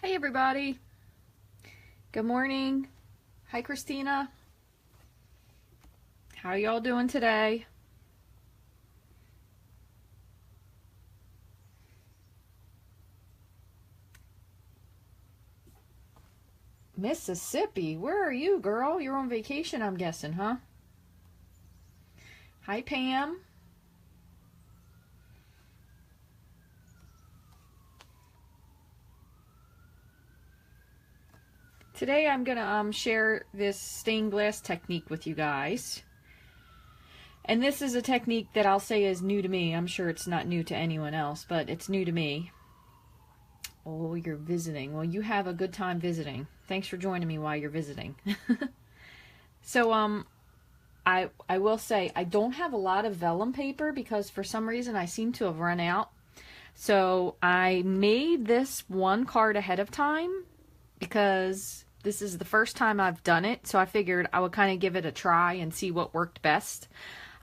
Hey everybody. Good morning. Hi Christina. How y'all doing today? Mississippi. Where are you, girl? You're on vacation, I'm guessing, huh? Hi Pam. Today I'm gonna share this stained glass technique with you guys. And this is a technique that I'll say is new to me. I'm sure it's not new to anyone else, but it's new to me. Oh, you're visiting. Well, you have a good time visiting. Thanks for joining me while you're visiting. So, I will say I don't have a lot of vellum paper because for some reason I seem to have run out. So I made this one card ahead of time because this is the first time I've done it. So I figured I would kind of give it a try and see what worked best.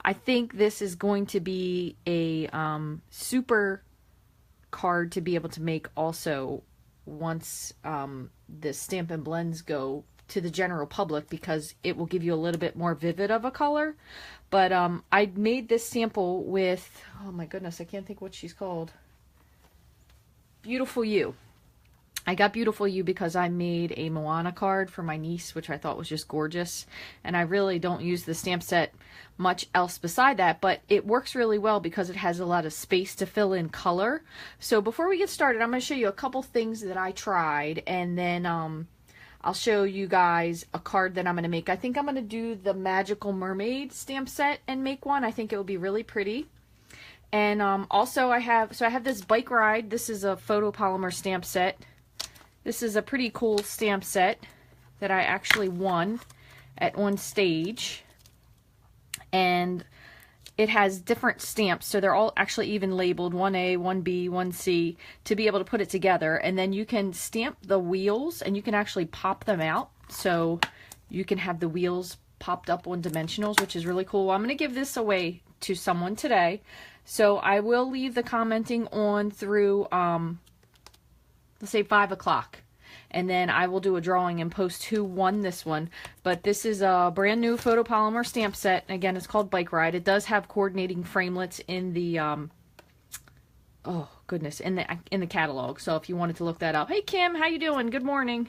I think this is going to be a super card to be able to make also once the Stampin' Blends go to the general public, because it will give you a little bit more vivid of a color. But I made this sample with, oh my goodness, I can't think what she's called. Beautiful You. I got Beautiful You because I made a Moana card for my niece, which I thought was just gorgeous. And I really don't use the stamp set much else beside that, but it works really well because it has a lot of space to fill in color. So before we get started, I'm going to show you a couple things that I tried, and then I'll show you guys a card that I'm going to make. I think I'm going to do the Magical Mermaid stamp set and make one. I think it will be really pretty. And also I have this Bike Ride. This is a photopolymer stamp set. This is a pretty cool stamp set that I actually won at one stage. And it has different stamps, so they're all actually even labeled 1A, 1B, 1C to be able to put it together. And then you can stamp the wheels and you can actually pop them out. So you can have the wheels popped up on dimensionals, which is really cool. I'm going to give this away to someone today. So I will leave the commenting on through, let's say 5 o'clock. And then I will do a drawing and post who won this one. But this is a brand new photopolymer stamp set. Again, it's called Bike Ride. It does have coordinating framelits in the oh goodness, in the catalog. So if you wanted to look that up. Hey Kim, how you doing? Good morning.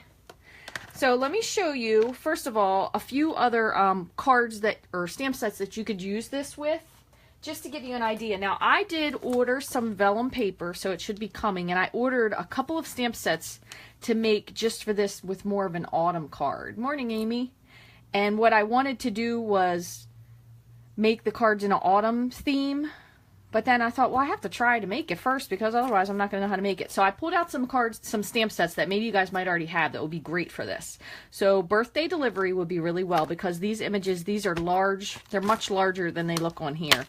So let me show you first of all a few other cards that or stamp sets that you could use this with, just to give you an idea. Now I did order some vellum paper, so it should be coming, and I ordered a couple of stamp sets to make just for this with more of an autumn card. Morning, Amy. And what I wanted to do was make the cards in an autumn theme, but then I thought, well, I have to try to make it first because otherwise I'm not going to know how to make it. So I pulled out some cards, some stamp sets that maybe you guys might already have that would be great for this. So birthday delivery would be really well because these images, these are large. They're much larger than they look on here.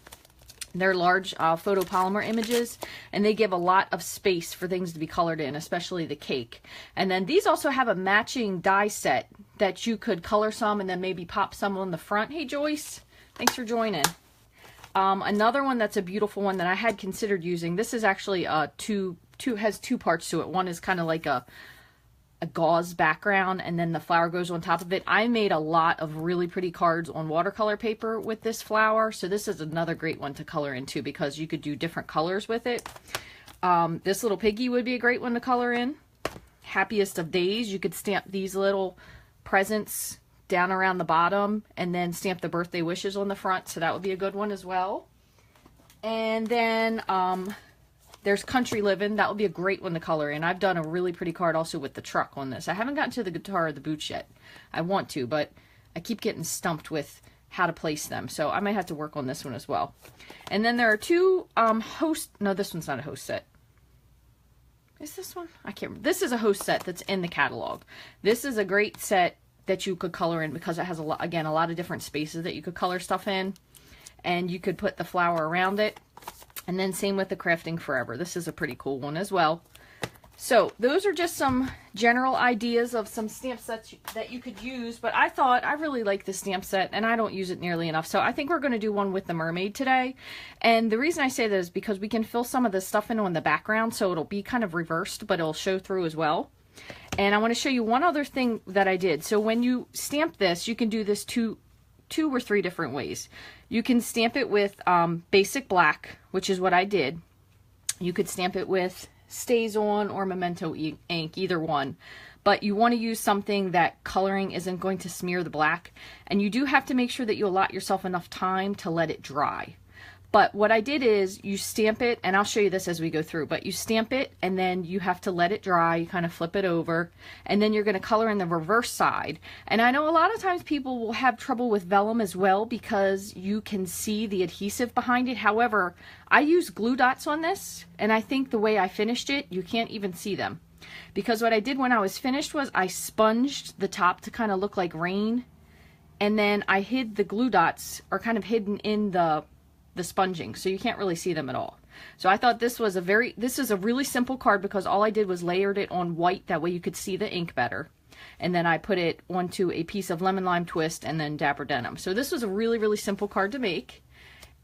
They're large photopolymer images, and they give a lot of space for things to be colored in, especially the cake. And then these also have a matching die set that you could color some and then maybe pop some on the front. Hey Joyce, thanks for joining. Another one that's a beautiful one that I had considered using. This is actually has two parts to it. One is kind of like a gauze background, and then the flower goes on top of it. I made a lot of really pretty cards on watercolor paper with this flower, so this is another great one to color into because you could do different colors with it. This little piggy would be a great one to color in. Happiest of Days, you could stamp these little presents down around the bottom and then stamp the birthday wishes on the front, so that would be a good one as well. And then there's Country Livin'. That would be a great one to color in. I've done a really pretty card also with the truck on this. I haven't gotten to the guitar or the boots yet. I want to, but I keep getting stumped with how to place them. So I might have to work on this one as well. And then there are two no, this one's not a host set. Is this one? I can't remember. This is a host set that's in the catalog. This is a great set that you could color in because it has, a lot of different spaces that you could color stuff in. And you could put the flower around it. And then same with the Crafting Forever. This is a pretty cool one as well. So those are just some general ideas of some stamp sets that you could use. But I thought I really like this stamp set and I don't use it nearly enough. So I think we're going to do one with the mermaid today. And the reason I say that is because we can fill some of the stuff in on the background. So it'll be kind of reversed, but it'll show through as well. And I want to show you one other thing that I did. So when you stamp this, you can do this two or three different ways. You can stamp it with basic black, which is what I did. You could stamp it with Stays On or Memento ink, either one. But you want to use something that coloring isn't going to smear the black. And you do have to make sure that you allot yourself enough time to let it dry. But what I did is you stamp it, and I'll show you this as we go through, but you stamp it and then you have to let it dry. You kind of flip it over, and then you're going to color in the reverse side. And I know a lot of times people will have trouble with vellum as well because you can see the adhesive behind it. However, I use glue dots on this, and I think the way I finished it, you can't even see them. Because what I did when I was finished was I sponged the top to kind of look like rain, and then I hid the glue dots, are kind of hidden in the sponging, so you can't really see them at all. So I thought this is a really simple card because all I did was layered it on white, that way you could see the ink better. And then I put it onto a piece of lemon lime twist and then dapper denim. So this was a really, really simple card to make.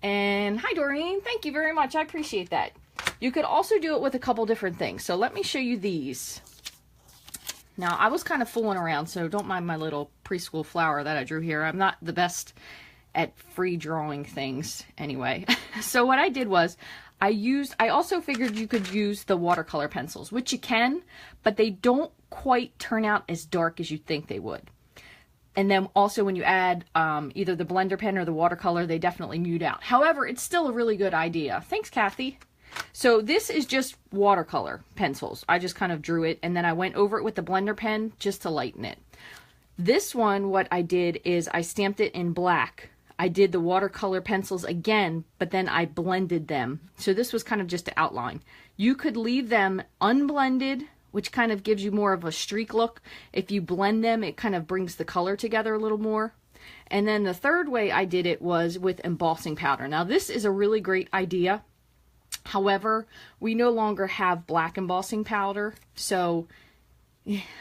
And hi Doreen, thank you very much, I appreciate that. You could also do it with a couple different things. So let me show you these. Now I was kind of fooling around, so don't mind my little preschool flower that I drew here. I'm not the best at free drawing things anyway. So what I did was I also figured you could use the watercolor pencils, which you can, but they don't quite turn out as dark as you think they would. And then also when you add either the blender pen or the watercolor, they definitely mute out. However, it's still a really good idea. Thanks, Kathy. So this is just watercolor pencils. I just kind of drew it and then I went over it with the blender pen just to lighten it. This one, what I did is I stamped it in black. I did the watercolor pencils again, but then I blended them. So this was kind of just to outline. You could leave them unblended, which kind of gives you more of a streak look. If you blend them, it kind of brings the color together a little more. And then the third way I did it was with embossing powder. Now this is a really great idea. However, we no longer have black embossing powder, so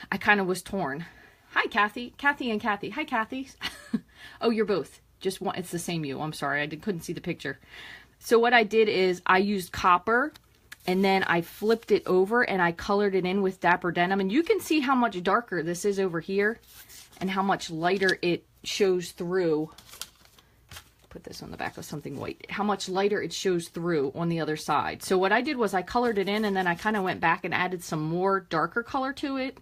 I kind of was torn. Hi, Kathy. Kathy and Kathy. Hi, Kathy. Oh, you're both. Just one. It's the same you. I'm sorry. Couldn't see the picture. So what I did is I used copper and then I flipped it over and I colored it in with dapper denim. And you can see how much darker this is over here and how much lighter it shows through. Put this on the back of something white. How much lighter it shows through on the other side. So what I did was I colored it in and then I kind of went back and added some more darker color to it.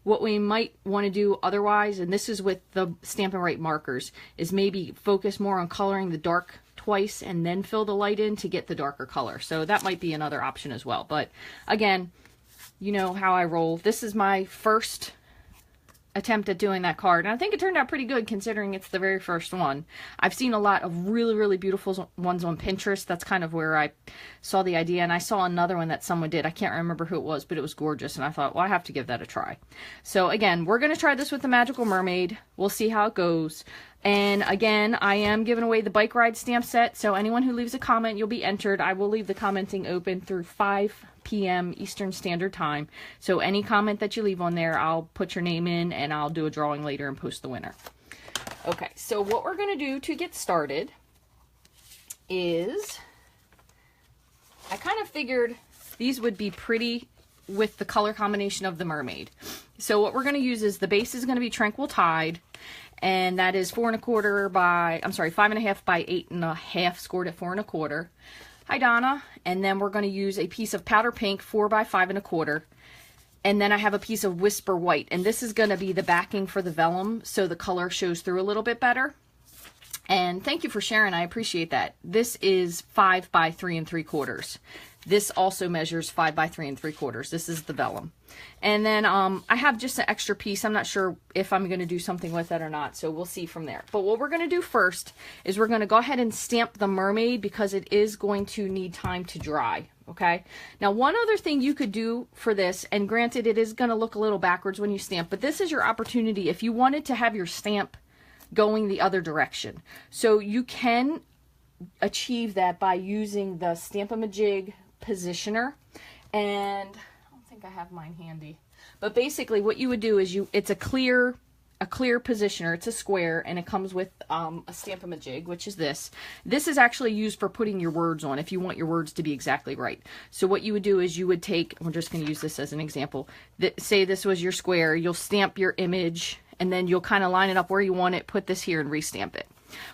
What we might want to do otherwise, and this is with the Stampin' Right markers, is maybe focus more on coloring the dark twice and then fill the light in to get the darker color. So that might be another option as well. But again, you know how I roll. This is my first attempt at doing that card, and I think it turned out pretty good considering it's the very first one. I've seen a lot of really, really beautiful ones on Pinterest. That's kind of where I saw the idea, and I saw another one that someone did. I can't remember who it was, but it was gorgeous, and I thought, well, I have to give that a try. So again, we're going to try this with the Magical Mermaid. We'll see how it goes. And again, I am giving away the bike ride stamp set, so anyone who leaves a comment, you'll be entered. I will leave the commenting open through 5 p.m. Eastern Standard Time. So any comment that you leave on there, I'll put your name in and I'll do a drawing later and post the winner. Okay, so what we're going to do to get started is, I kind of figured these would be pretty with the color combination of the mermaid. So what we're going to use is the base is going to be Tranquil Tide, and that is 5.5 by 8.5 scored at 4 1/4. Hi Donna. And then we're going to use a piece of powder pink 4 by 5 1/4. And then I have a piece of Whisper White, and this is going to be the backing for the vellum, so the color shows through a little bit better. And thank you for sharing, I appreciate that. This is 5 by 3 3/4. This also measures 5 by 3 3/4. This is the vellum. And then I have just an extra piece. I'm not sure if I'm going to do something with it or not, so we'll see from there. But what we're going to do first is we're going to go ahead and stamp the mermaid because it is going to need time to dry. Okay. Now, one other thing you could do for this, and granted it is going to look a little backwards when you stamp, but this is your opportunity if you wanted to have your stamp going the other direction. So you can achieve that by using the Stamp-A-Majig positioner, and I don't think I have mine handy, but basically what you would do is it's a clear a clear positioner. It's a square, and it comes with a Stampin' jig, which is this. This is actually used for putting your words on if you want your words to be exactly right. So what you would do is you would take, we're just going to use this as an example, say this was your square, you'll stamp your image, and then you'll kind of line it up where you want it, put this here, and restamp it.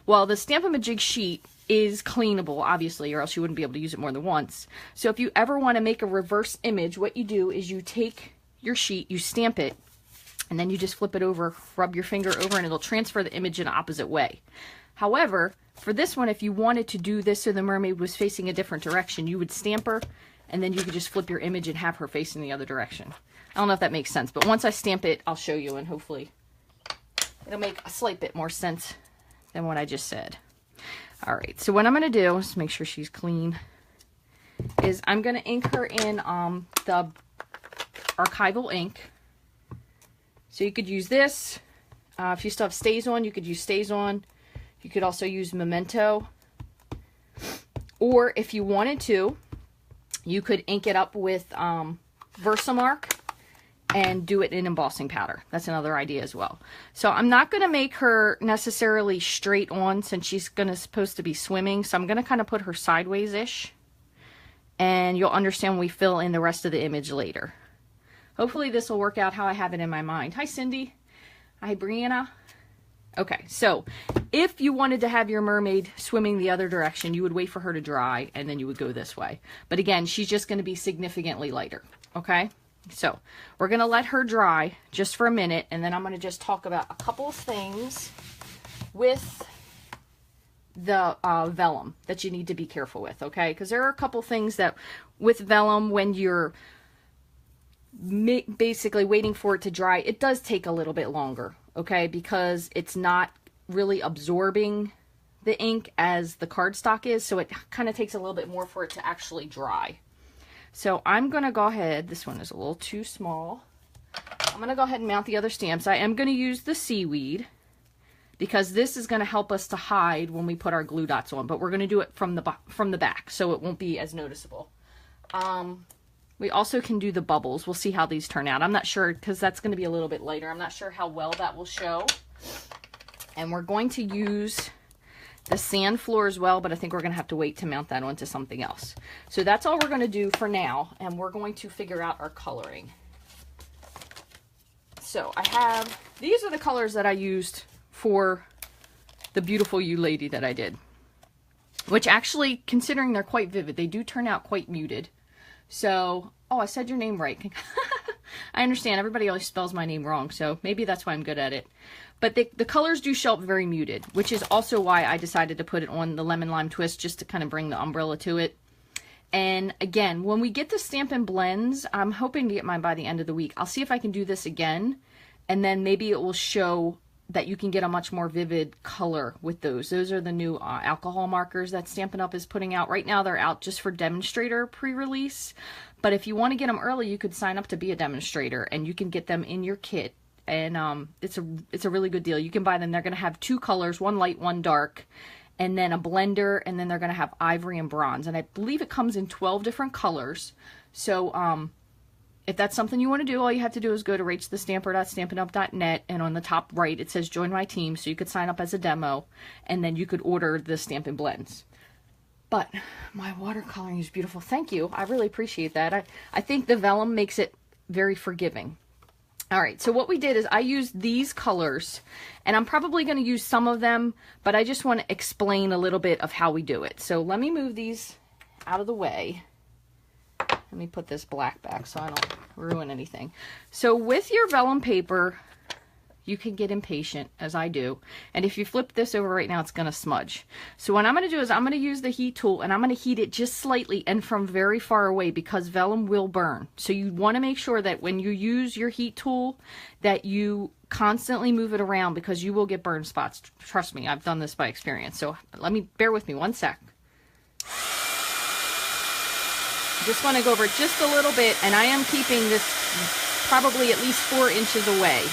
Well, the Stampin' jig sheet is cleanable, obviously, or else you wouldn't be able to use it more than once. So if you ever want to make a reverse image, what you do is you take your sheet, you stamp it, and then you just flip it over, rub your finger over, and it'll transfer the image in the opposite way. However, for this one, if you wanted to do this so the mermaid was facing a different direction, you would stamp her, and then you could just flip your image and have her facing the other direction. I don't know if that makes sense, but once I stamp it, I'll show you, and hopefully it'll make a slight bit more sense than what I just said. All right, so what I'm going to do, just make sure she's clean, is I'm going to ink her in the archival ink. So you could use this. If you still have Stays On, you could use Stays On. You could also use Memento. Or if you wanted to, you could ink it up with Versamark and do it in embossing powder. That's another idea as well. So I'm not going to make her necessarily straight on since she's supposed to be swimming. So I'm going to kind of put her sideways-ish. And you'll understand when we fill in the rest of the image later. Hopefully this will work out how I have it in my mind. Hi, Cindy. Hi, Brianna. Okay, so if you wanted to have your mermaid swimming the other direction, you would wait for her to dry, and then you would go this way. But again, she's just going to be significantly lighter, okay? So we're going to let her dry just for a minute, and then I'm going to just talk about a couple of things with the vellum that you need to be careful with, okay? Because there are a couple things that with vellum, when you're basically waiting for it to dry, it does take a little bit longer, okay, because it's not really absorbing the ink as the cardstock is, so it kind of takes a little bit more for it to actually dry. So I'm going to go ahead, this one is a little too small, I'm going to go ahead and mount the other stamps. I am going to use the seaweed because this is going to help us to hide when we put our glue dots on, but we're going to do it from the back so it won't be as noticeable. We also can do the bubbles. We'll see how these turn out. I'm not sure because that's going to be a little bit lighter. I'm not sure how well that will show. And we're going to use the sand floor as well, but I think we're going to have to wait to mount that onto something else. So that's all we're going to do for now, and we're going to figure out our coloring. So I have, these are the colors that I used for the Beautiful You lady that I did, which actually, considering they're quite vivid, they do turn out quite muted. So, oh, I said your name right. I understand. Everybody always spells my name wrong, so maybe that's why I'm good at it. But the colors do show up very muted, which is also why I decided to put it on the Lemon Lime Twist, just to kind of bring the umbrella to it. And again, when we get the Stampin' Blends, I'm hoping to get mine by the end of the week. I'll see if I can do this again, and then maybe it will show that you can get a much more vivid color with those. Those are the new alcohol markers that Stampin' Up! Is putting out. Right now they're out just for demonstrator pre-release, but if you want to get them early, you could sign up to be a demonstrator, and you can get them in your kit, and it's a really good deal. You can buy them. They're going to have two colors, one light, one dark, and then a blender, and then they're going to have ivory and bronze, and I believe it comes in 12 different colors. So if that's something you want to do, all you have to do is go to rachthestamper.stampinup.net, and on the top right it says join my team, so you could sign up as a demo, and then you could order the Stampin' Blends. But my watercoloring is beautiful. Thank you. I really appreciate that. I think the vellum makes it very forgiving. All right, so what we did is I used these colors, and I'm probably going to use some of them, but I just want to explain a little bit of how we do it. So let me move these out of the way. Let me put this black back so I don't ruin anything. So with your vellum paper, you can get impatient, as I do. And if you flip this over right now, it's going to smudge. So what I'm going to do is I'm going to use the heat tool, and I'm going to heat it just slightly and from very far away, because vellum will burn. So you want to make sure that when you use your heat tool that you constantly move it around, because you will get burn spots. Trust me, I've done this by experience. So bear with me one sec. Just want to go over it just a little bit, and I am keeping this probably at least 4 inches away.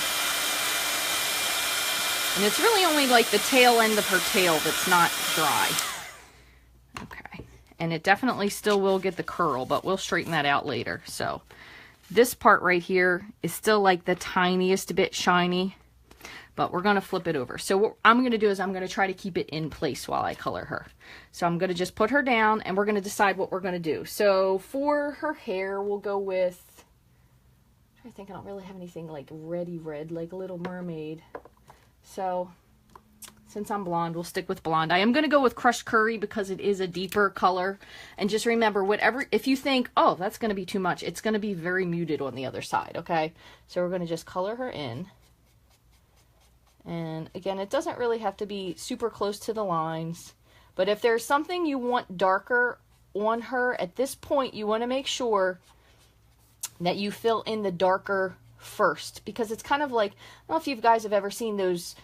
And it's really only like the tail end of her tail that's not dry. Okay. And it definitely still will get the curl, but we'll straighten that out later. So this part right here is still like the tiniest bit shiny. but we're going to flip it over. So what I'm going to do is I'm going to try to keep it in place while I color her. So I'm going to just put her down and we're going to decide what we're going to do. So for her hair, we'll go with, I think I don't really have anything like reddy red, like Little Mermaid. So since I'm blonde, we'll stick with blonde. I am going to go with crushed curry because it is a deeper color. And just remember, whatever, if you think, oh, that's going to be too much, it's going to be very muted on the other side, okay? So we're going to just color her in. And again, it doesn't really have to be super close to the lines. But if there's something you want darker on her, at this point, you want to make sure that you fill in the darker first. Because it's kind of like, I don't know if you guys have ever seen those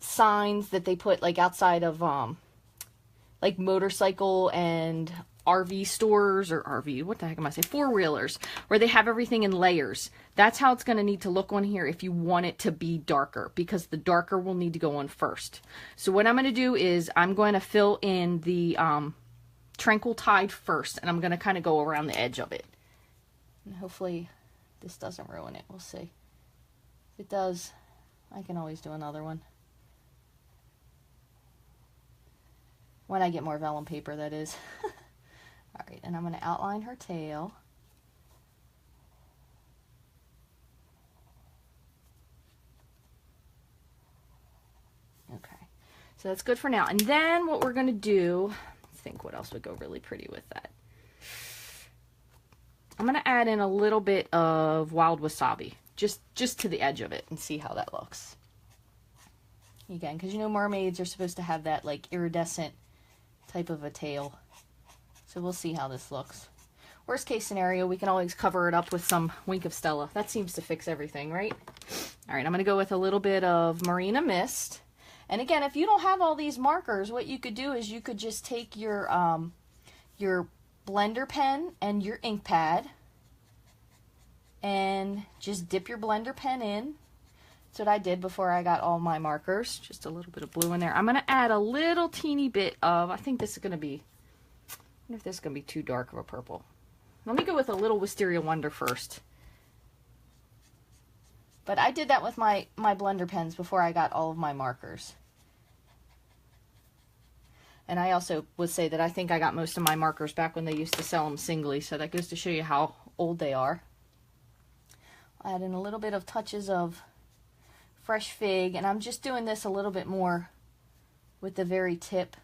signs that they put like outside of like motorcycle and RV stores, or RV, what the heck am I saying, four-wheelers, where they have everything in layers. That's how it's going to need to look on here if you want it to be darker, because the darker will need to go on first. So what I'm going to do is I'm going to fill in the Tranquil Tide first, and I'm going to kind of go around the edge of it. And hopefully this doesn't ruin it. We'll see. If it does, I can always do another one. When I get more vellum paper, that is. Alright, and I'm going to outline her tail. Okay, so that's good for now. And then what we're going to do, I think what else would go really pretty with that. I'm going to add in a little bit of wild wasabi. Just to the edge of it and see how that looks. Again, because you know mermaids are supposed to have that like iridescent type of a tail. So we'll see how this looks. Worst case scenario, we can always cover it up with some Wink of Stella. That seems to fix everything, right? Alright, I'm going to go with a little bit of Marina Mist. And again, if you don't have all these markers, what you could do is you could just take your blender pen and your ink pad and just dip your blender pen in. That's what I did before I got all my markers. Just a little bit of blue in there. I'm going to add a little teeny bit of, I think this is going to be, I wonder if this is going to be too dark of a purple. Let me go with a little Wisteria Wonder first. But I did that with my blender pens before I got all of my markers. And I also would say that I think I got most of my markers back when they used to sell them singly. So that goes to show you how old they are. I'll add in a little bit of touches of fresh fig. And I'm just doing this a little bit more with the very tip.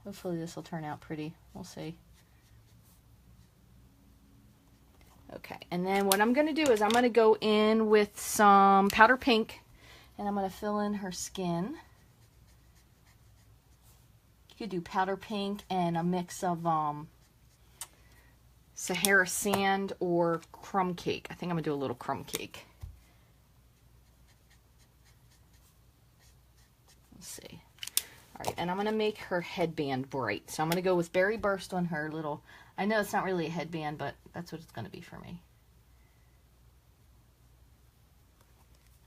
Hopefully this will turn out pretty. We'll see. Okay, and then what I'm going to do is I'm going to go in with some powder pink, and I'm going to fill in her skin. You could do powder pink and a mix of Sahara sand or crumb cake. I think I'm going to do a little crumb cake. Let's see. All right, and I'm going to make her headband bright. So I'm going to go with Berry Burst on her little... I know it's not really a headband, but that's what it's going to be for me.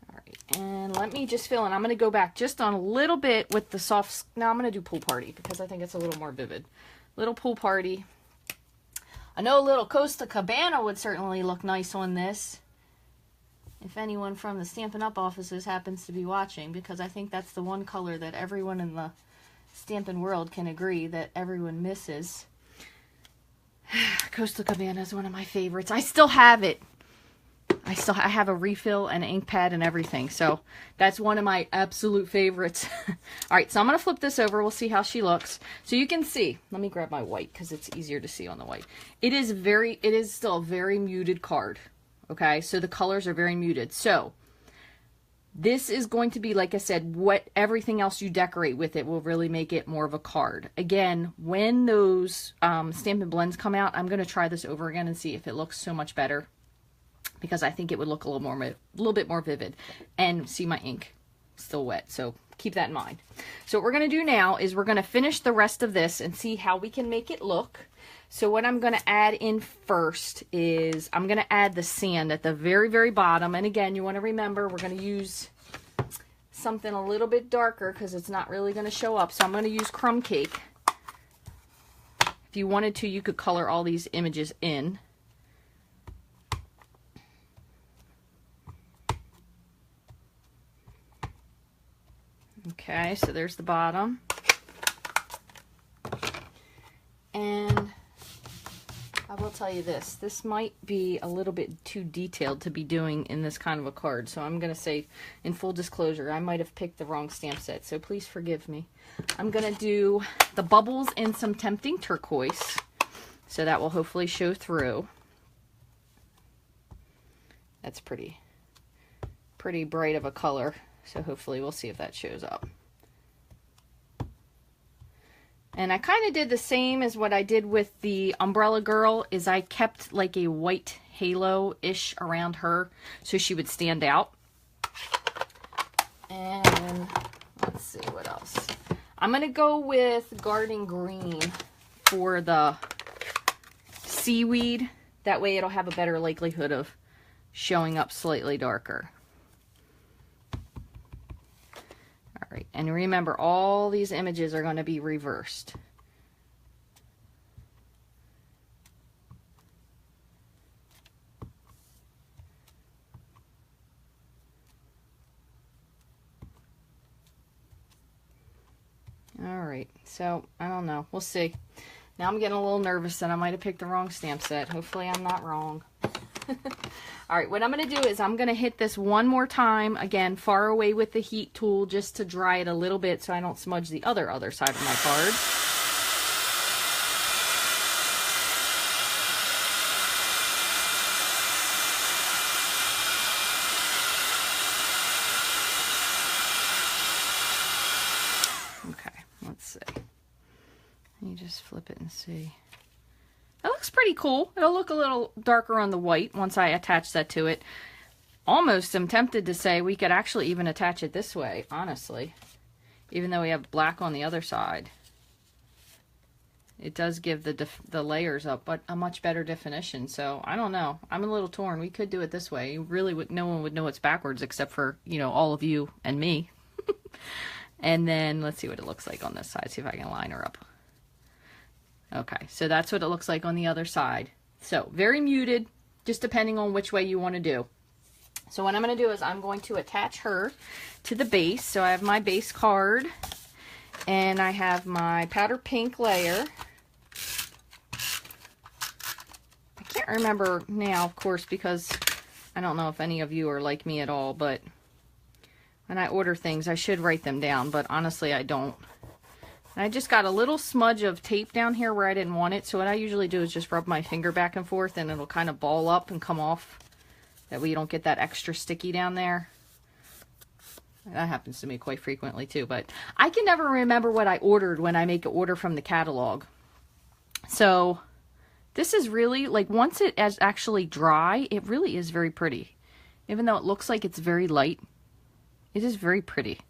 All right, and let me just fill in. I'm going to go back just on a little bit with the soft... Now I'm going to do Pool Party because I think it's a little more vivid. Little Pool Party. I know a little Costa Cabana would certainly look nice on this. If anyone from the Stampin' Up! Offices happens to be watching, because I think that's the one color that everyone in the Stampin' world can agree that everyone misses. Coastal Cabana is one of my favorites. I still have it. I have a refill and an ink pad and everything. So that's one of my absolute favorites. All right, so I'm going to flip this over. We'll see how she looks. So you can see. Let me grab my white because it's easier to see on the white. It is still a very muted card. Okay, so the colors are very muted. So this is going to be, like I said, what everything else you decorate with it will really make it more of a card. Again, when those Stampin' Blends come out, I'm going to try this over again and see if it looks so much better, because I think it would look a little bit more vivid. And see, my ink still wet, so keep that in mind. So what we're going to do now is we're going to finish the rest of this and see how we can make it look. So what I'm going to add in first is I'm going to add the sand at the very, very bottom. And again, you want to remember we're going to use something a little bit darker because it's not really going to show up. So I'm going to use Crumb Cake. If you wanted to, you could color all these images in. Okay, so there's the bottom. And I will tell you this might be a little bit too detailed to be doing in this kind of a card. So I'm going to say, in full disclosure, I might have picked the wrong stamp set. So please forgive me. I'm going to do the bubbles in some Tempting Turquoise. So that will hopefully show through. That's pretty bright of a color. So hopefully we'll see if that shows up. And I kind of did the same as what I did with the Umbrella Girl, is I kept like a white halo-ish around her so she would stand out. And let's see what else. I'm going to go with Garden Green for the seaweed. That way it'll have a better likelihood of showing up slightly darker. Alright, and remember, all these images are going to be reversed. Alright, so, I don't know. We'll see. Now I'm getting a little nervous that I might have picked the wrong stamp set. Hopefully I'm not wrong. Alright, what I'm going to do is I'm going to hit this one more time, again, far away with the heat tool, just to dry it a little bit so I don't smudge the other side of my card. Okay, let's see. Let me just flip it and see. That looks pretty cool. It'll look a little darker on the white once I attach that to it. Almost am tempted to say we could actually even attach it this way, honestly. Even though we have black on the other side. It does give the layers up, but a much better definition. So, I don't know. I'm a little torn. We could do it this way. No one would know it's backwards except for, you know, all of you and me. And then, let's see what it looks like on this side. See if I can line her up. Okay, so that's what it looks like on the other side. So, very muted, just depending on which way you want to do. So what I'm going to do is I'm going to attach her to the base. So I have my base card, and I have my powder pink layer. I can't remember now, of course, because I don't know if any of you are like me at all, but when I order things, I should write them down, but honestly, I don't. And I just got a little smudge of tape down here where I didn't want it, so what I usually do is just rub my finger back and forth, and it'll kind of ball up and come off. That way you don't get that extra sticky down there. That happens to me quite frequently too, but I can never remember what I ordered when I make an order from the catalog. So this is really, like, once it is actually dry, it really is very pretty. Even though it looks like it's very light, it is very pretty.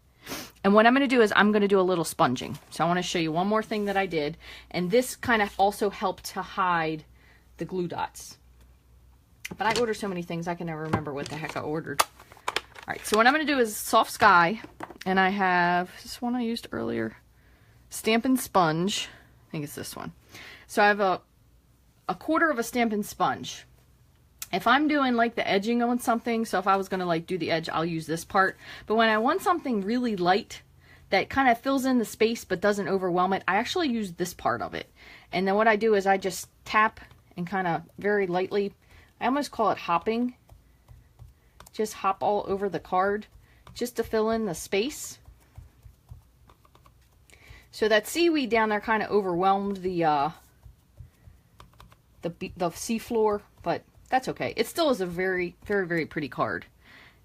And what I'm going to do is I'm going to do a little sponging. So I want to show you one more thing that I did. And this kind of also helped to hide the glue dots. But I order so many things I can never remember what the heck I ordered. Alright, so what I'm going to do is Soft Sky. And I have this one I used earlier. Stampin' Sponge. I think it's this one. So I have a quarter of a Stampin' Sponge. If I'm doing like the edging on something, so if I was going to like do the edge, I'll use this part. But when I want something really light that kind of fills in the space but doesn't overwhelm it, I actually use this part of it. And then what I do is I just tap and kind of very lightly, I almost call it hopping. Just hop all over the card just to fill in the space. So that seaweed down there kind of overwhelmed the seafloor, but that's okay. It still is a very, very, very pretty card.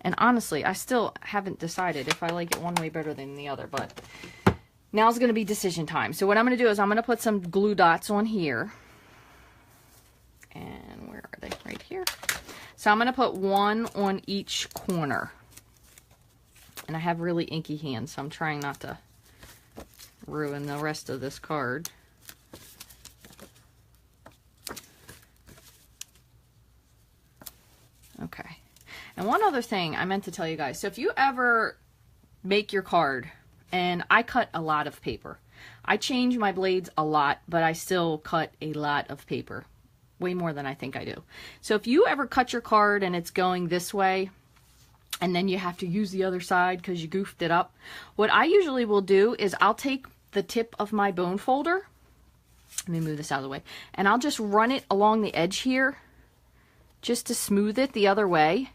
And honestly, I still haven't decided if I like it one way better than the other, but now's going to be decision time. So what I'm going to do is I'm going to put some glue dots on here. And where are they? Right here. So I'm going to put one on each corner. And I have really inky hands, so I'm trying not to ruin the rest of this card. Okay. And one other thing I meant to tell you guys. So if you ever make your card, and I cut a lot of paper. I change my blades a lot, but I still cut a lot of paper. Way more than I think I do. So if you ever cut your card and it's going this way, and then you have to use the other side because you goofed it up. What I usually will do is I'll take the tip of my bone folder, let me move this out of the way, and I'll just run it along the edge here just to smooth it the other way.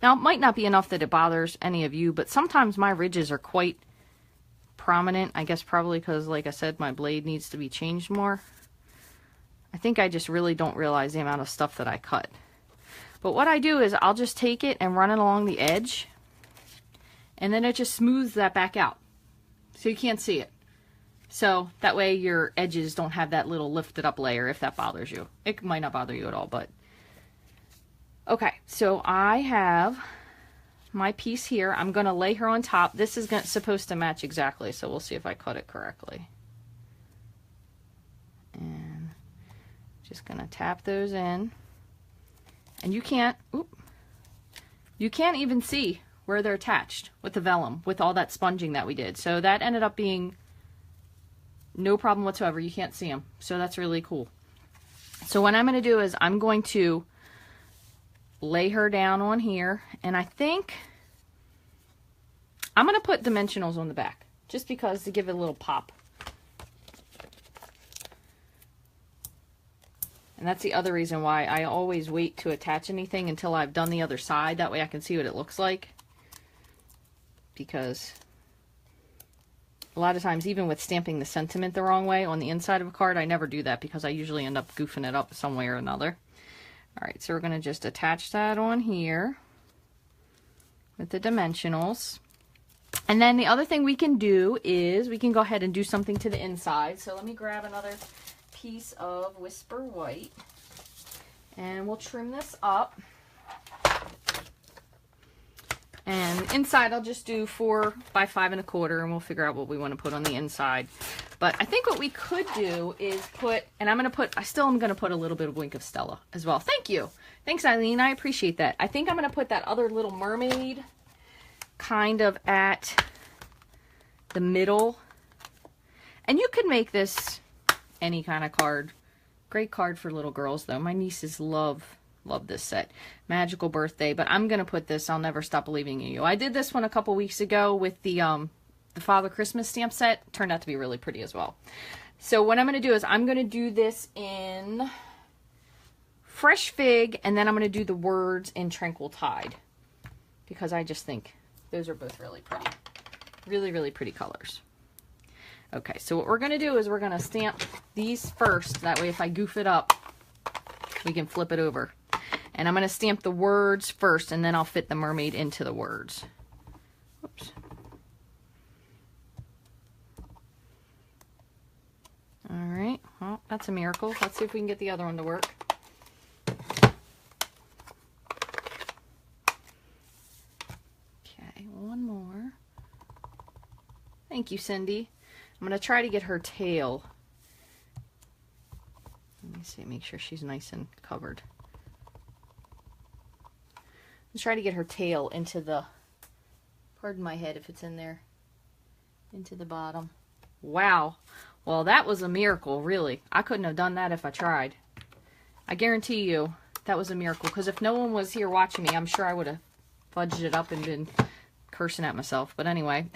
Now, it might not be enough that it bothers any of you, but sometimes my ridges are quite prominent. I guess probably because, like I said, my blade needs to be changed more. I think I just really don't realize the amount of stuff that I cut. But what I do is I'll just take it and run it along the edge, and then it just smooths that back out so you can't see it. So that way your edges don't have that little lifted up layer if that bothers you. It might not bother you at all, but okay, so I have my piece here. I'm going to lay her on top. This is supposed to match exactly, so we'll see if I cut it correctly. And just going to tap those in. And you can't even see where they're attached with the vellum, with all that sponging that we did. So that ended up being no problem whatsoever. You can't see them. So that's really cool. So what I'm going to do is I'm going to lay her down on here, and I think I'm going to put dimensionals on the back just because to give it a little pop. And that's the other reason why I always wait to attach anything until I've done the other side. That way I can see what it looks like. Because a lot of times, even with stamping the sentiment the wrong way on the inside of a card, I never do that because I usually end up goofing it up some way or another. Alright, so we're going to just attach that on here with the dimensionals. And then the other thing we can do is we can go ahead and do something to the inside. So let me grab another piece of Whisper White and we'll trim this up. And inside I'll just do 4 by 5 1/4 and we'll figure out what we want to put on the inside. But I think what we could do is put, and I'm going to put, I still am going to put a little bit of Wink of Stella as well. Thank you. Thanks, Eileen. I appreciate that. I think I'm going to put that other little mermaid kind of at the middle. And you could make this any kind of card. Great card for little girls though. My nieces love this set. Magical Birthday, but I'm going to put this, I'll Never Stop Believing in You. I did this one a couple weeks ago with the Father Christmas stamp set. Turned out to be really pretty as well. So what I'm going to do is I'm going to do this in Fresh Fig, and then I'm going to do the words in Tranquil Tide because I just think those are both really pretty. Really, really pretty colors. Okay, so what we're going to do is we're going to stamp these first. That way if I goof it up, we can flip it over. And I'm going to stamp the words first, and then I'll fit the mermaid into the words. Whoops. Alright, well, that's a miracle. Let's see if we can get the other one to work. Okay, one more. Thank you, Cindy. I'm going to try to get her tail. Let me see, make sure she's nice and covered. Let's try to get her tail into the, pardon my head if it's in there, into the bottom. Wow. Well, that was a miracle, really. I couldn't have done that if I tried. I guarantee you that was a miracle, because if no one was here watching me, I'm sure I would have fudged it up and been cursing at myself. But anyway,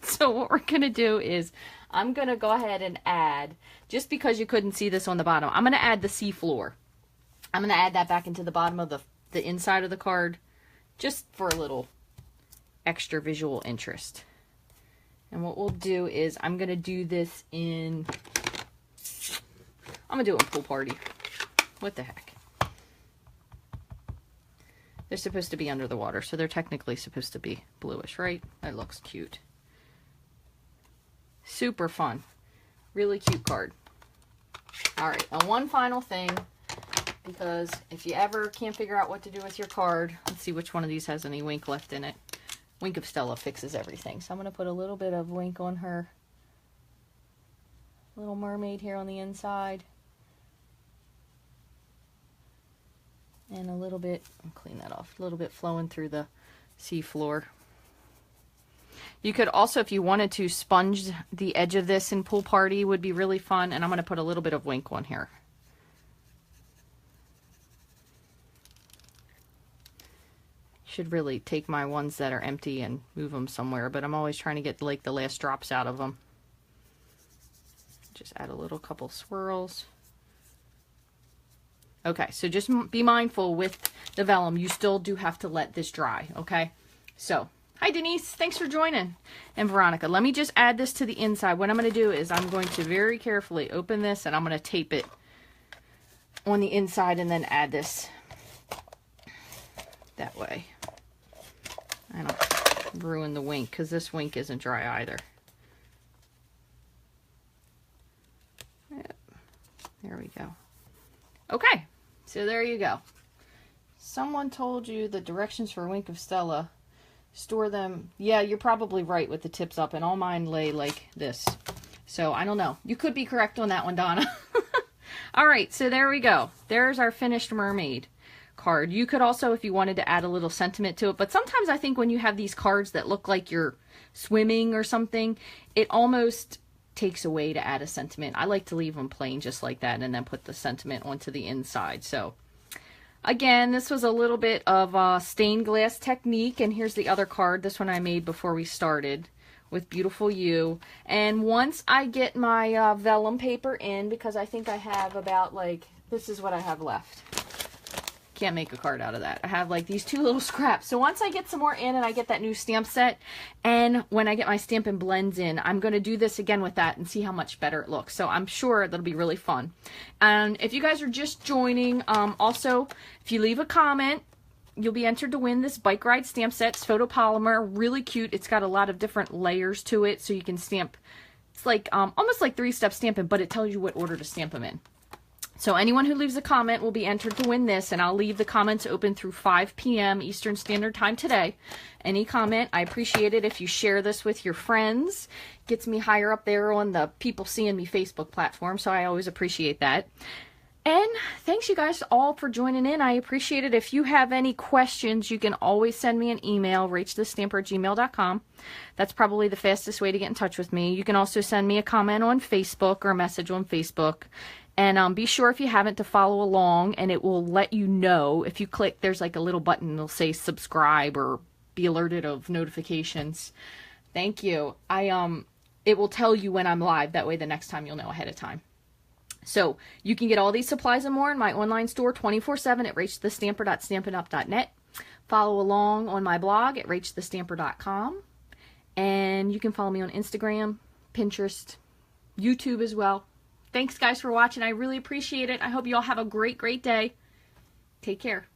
so what we're going to do is I'm going to go ahead and add, just because you couldn't see this on the bottom, I'm going to add the seafloor. I'm going to add that back into the bottom of the inside of the card, just for a little extra visual interest. And what we'll do is I'm going to do this in, I'm going to do it in Pool Party. What the heck? They're supposed to be under the water, so they're technically supposed to be bluish, right? That looks cute. Super fun. Really cute card. Alright, and one final thing, because if you ever can't figure out what to do with your card, let's see which one of these has any wink left in it. Wink of Stella fixes everything. So I'm going to put a little bit of wink on her little mermaid here on the inside. And a little bit, I'll clean that off, a little bit flowing through the seafloor. You could also, if you wanted to, sponge the edge of this in Pool Party, would be really fun. And I'm going to put a little bit of wink on here. Should really take my ones that are empty and move them somewhere, but I'm always trying to get like the last drops out of them. Just add a little couple swirls. Okay, so just be mindful with the vellum. You still do have to let this dry, okay? So, hi Denise, thanks for joining. And Veronica, let me just add this to the inside. What I'm going to do is I'm going to very carefully open this and I'm going to tape it on the inside and then add this that way. I don't ruin the wink because this wink isn't dry either. Yep. There we go. Okay, so there you go. Someone told you the directions for Wink of Stella. Store them. Yeah, you're probably right with the tips up, and all mine lay like this. So I don't know. You could be correct on that one, Donna. All right, so there we go. There's our finished mermaid card. You could also, if you wanted to add a little sentiment to it, but sometimes I think when you have these cards that look like you're swimming or something, it almost takes away to add a sentiment. I like to leave them plain just like that and then put the sentiment onto the inside. So again, this was a little bit of a stained glass technique, and here's the other card. This one I made before we started with Beautiful You. And once I get my vellum paper in, because I think I have about like, this is what I have left. Can't make a card out of that. I have like these 2 little scraps. So once I get some more in and I get that new stamp set, and when I get my Stampin' blends in, I'm going to do this again with that and see how much better it looks. So I'm sure that'll be really fun. And if you guys are just joining, also, if you leave a comment, you'll be entered to win this bike ride stamp set. It's photopolymer, really cute. It's got a lot of different layers to it, so you can stamp. It's like almost like 3-step stamping, but it tells you what order to stamp them in. So anyone who leaves a comment will be entered to win this, and I'll leave the comments open through 5 p.m. Eastern Standard Time today. Any comment, I appreciate it if you share this with your friends. Gets me higher up there on the people seeing me Facebook platform, so I always appreciate that. And thanks you guys all for joining in. I appreciate it. If you have any questions, you can always send me an email, rachthestamper@gmail.com. That's probably the fastest way to get in touch with me. You can also send me a comment on Facebook or a message on Facebook. And be sure, if you haven't, to follow along, and it will let you know. If you click, there's like a little button that'll say subscribe or be alerted of notifications. Thank you. It will tell you when I'm live. That way the next time you'll know ahead of time. So you can get all these supplies and more in my online store 24/7 at rachthestamper.stampinup.net. Follow along on my blog at rachthestamper.com. And you can follow me on Instagram, Pinterest, YouTube as well. Thanks guys for watching. I really appreciate it. I hope you all have a great, great day. Take care.